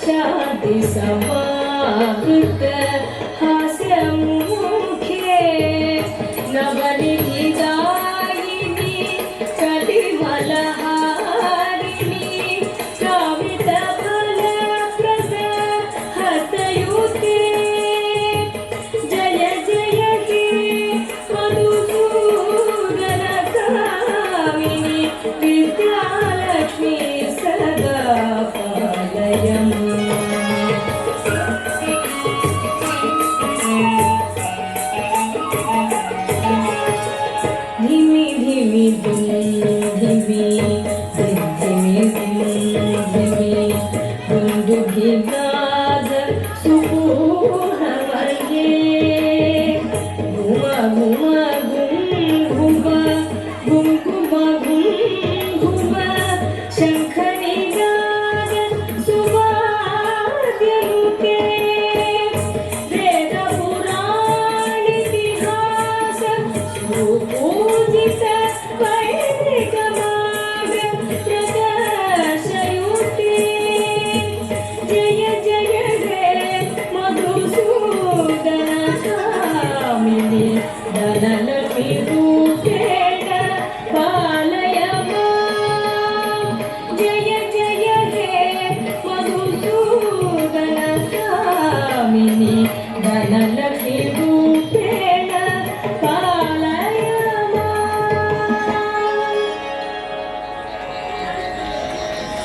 शान्ति समावृत हास्यमुखे नवनिधिदायिनी कलिमलहारिणी कामितफलप्रद हस्तयुते जय जय हे मधुसूदनकामिनि विद्यालक्ष्मी सदा पालयम् धिमि धिमि दुम धिमि धिमि धिमि दुन्दुभिनाद सुपूर्णवर्गे घुम घुम घुम घुम घुम घुम घुम शङ्खनिनाद सुवाद्यमुखे वेदपुराणितिहास सुपूजित वैदिकमार्ग प्रदर्शयुते जय